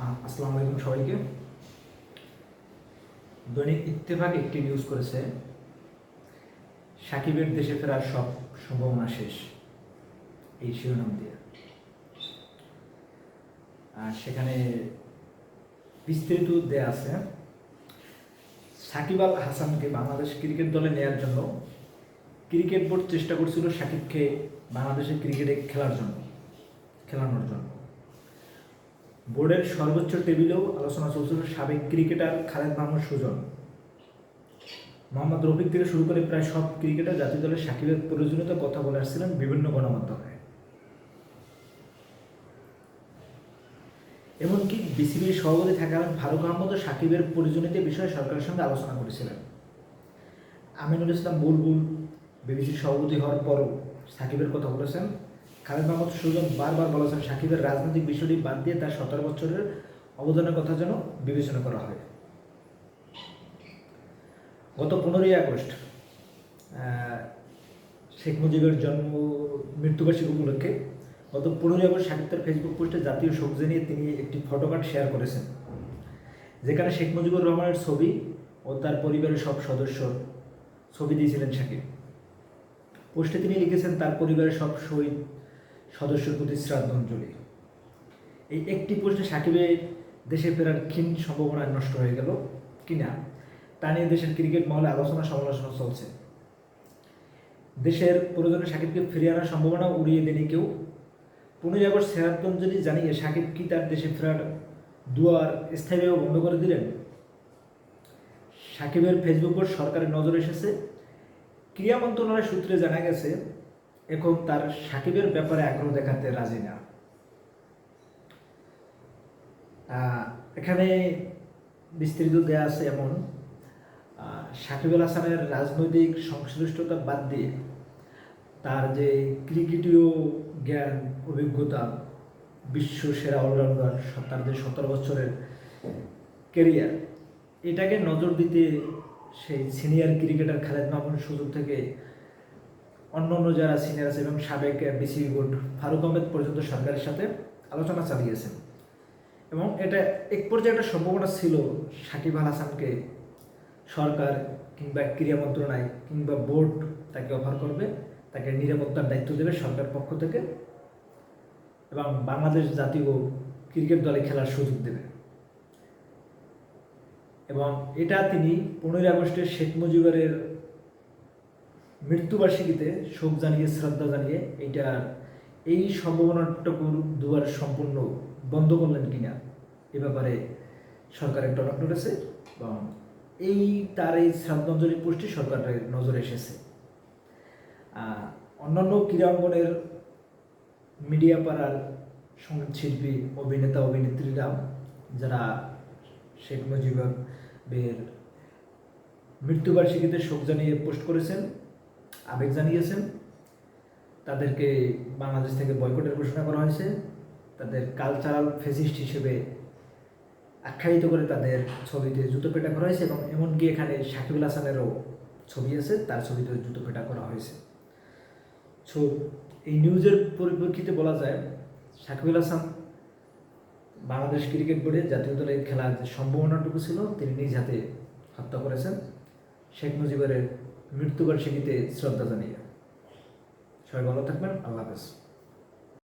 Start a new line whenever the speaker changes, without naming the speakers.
আসসালামু আলাইকুম সবাইকে। দৈনিক ইত্তেফাক একটি নিউজ করেছে, সাকিবের দেশে ফেরার সব সম্ভাবনা শেষ, এই শিরোনাম দিয়ে। আর সেখানে বিস্তারিত দেয়া আছে। সাকিব আল হাসানকে বাংলাদেশ ক্রিকেট দলে নেয়ার জন্য ক্রিকেট বোর্ড চেষ্টা করছিল সাকিবকে বাংলাদেশের ক্রিকেটে খেলানোর জন্য। বোর্ডের সর্বোচ্চ টেবিলেও আলোচনা চলছিল সাবেক ক্রিকেটার খালেদ মাহমুদ সুজন, মোহাম্মদ রফিক থেকে শুরু করে প্রায় সব ক্রিকেটার জাতীয় দলের সাকিবের প্রয়োজনীয়তা কথা বলে আসছিলেন বিভিন্ন গণমাধ্যমে। এমনকি বিসিবির সভাপতি থাকাকালীন ফারুক আহমদও সাকিবের প্রয়োজনীয়তা বিষয়ে সরকারের সঙ্গে আলোচনা করেছিলেন। আমিনুল ইসলাম বুলবুল বিবিসির সভাপতি হওয়ার পরও সাকিবের কথা বলেছেন। খালেদ মাহমুদ সুজন বারবার বলেছেন সাকিবের রাজনৈতিক বিষয়টি বাদ দিয়ে তার 17 বছরের অবদানের কথা যেন বিবেচনা করা হয়। গত 15ই আগস্ট শেখ মুজিবের মৃত্যুবার্ষিকী উপলক্ষে গত 15ই আগস্ট সাকিব তার ফেসবুক পোস্টে জাতীয় শোক জানিয়ে তিনি একটি ফটোকার্ড শেয়ার করেছেন, যেখানে শেখ মুজিবুর রহমানের ছবি ও তার পরিবারের সব সদস্যর ছবি দিয়েছিলেন সাকিব। পোস্টে তিনি লিখেছেন তার পরিবারের সব শহীদ সদস্যের প্রতি শ্রদ্ধাঞ্জলি। এই একটি পোস্টে সাকিবের দেশে ফেরার ক্ষীণ সম্ভাবনা নষ্ট হয়ে গেল কিনা তা নিয়ে দেশের ক্রিকেট মহলে আলোচনা সমালোচনা চলছে। দেশের প্রয়োজনে সাকিবকে ফিরিয়ে আনার সম্ভাবনা উড়িয়ে দেয়নি কেউ। 15ই আগস্ট শ্রদ্ধাঞ্জলি জানিয়ে সাকিব কি তার দেশে ফেরার দুয়ার স্থায়ীভাবে বন্ধ করে দিলেন? সাকিবের ফেসবুক পোস্ট সরকারের নজরে এসেছে। ক্রীড়া মন্ত্রণালয়ের সূত্রে জানা গেছে এখন তার সাকিবের ব্যাপারে আগ্রহ দেখাতে রাজি না। এখানে বিস্তারিত দেয়া আছে এমন, সাকিব আল হাসানের রাজনৈতিক সংশ্লিষ্টতা বাদ দিয়ে তার যে ক্রিকেটীয় জ্ঞান, অভিজ্ঞতা, বিশ্ব সেরা অলরাউন্ডার, তার যে 17 বছরের ক্যারিয়ার, এটাকে নজর দিতে সেই সিনিয়র ক্রিকেটার খালেদ মাহমুদ সুজন থেকে অন্য যারা সিনিয়র আছে এবং সাবেক বিসিবি বোর্ড ফারুক আহমেদ পর্যন্ত সরকারের সাথে আলোচনা চালিয়েছেন। এবং এটা এক পর্যায়ে একটা সম্ভাবনা ছিল সাকিব আল হাসানকে সরকার কিংবা ক্রীড়া মন্ত্রণালয় কিংবা বোর্ড তাকে অফার করবে, তাকে নিরাপত্তার দায়িত্ব দেবে সরকার পক্ষ থেকে এবং বাংলাদেশ জাতীয় ক্রিকেট দলে খেলার সুযোগ দেবে। এবং এটা তিনি 15ই আগস্টের শেখ মুজিবের মৃত্যুবার্ষিকীতে শোক জানিয়ে, শ্রদ্ধা জানিয়ে এই সম্ভাবনাটুকু দুয়ার সম্পূর্ণ বন্ধ করলেন কিনা এ ব্যাপারে সরকারের টনক নড়েছে এবং তার এই শ্রদ্ধাঞ্জলি পোস্টটি সরকারের নজরে এসেছে। অন্যান্য ক্রীড়াঙ্গনের মিডিয়া পাড়ার সঙ্গীত শিল্পী, অভিনেতা, অভিনেত্রীরা যারা শেখ মুজিবের মৃত্যুবার্ষিকীতে শোক জানিয়ে পোস্ট করেছেন, আবেগ জানিয়েছেন, তাদেরকে বাংলাদেশ থেকে বয়কটের ঘোষণা করা হয়েছে। তাদের কালচারাল ফেসিস্ট হিসেবে আখ্যায়িত করে তাদের ছবিতে জুতো পেটা করা হয়েছে এবং এমনকি এখানে সাকিব আল হাসানেরও ছবি আছে, তার ছবিতে জুতো পেটা করা হয়েছে। সো এই নিউজের পরিপ্রেক্ষিতে বলা যায় সাকিব আল হাসান বাংলাদেশ ক্রিকেট বোর্ডে জাতীয় দলে খেলার যে সম্ভাবনাটুকু ছিল তিনি নিজ হাতে হত্যা করেছেন শেখ মুজিবের মৃত্যুবার্ষিকীতে শ্রদ্ধা জানিয়ে। সবাই ভালো থাকবেন, আল্লাহ হাফেজ।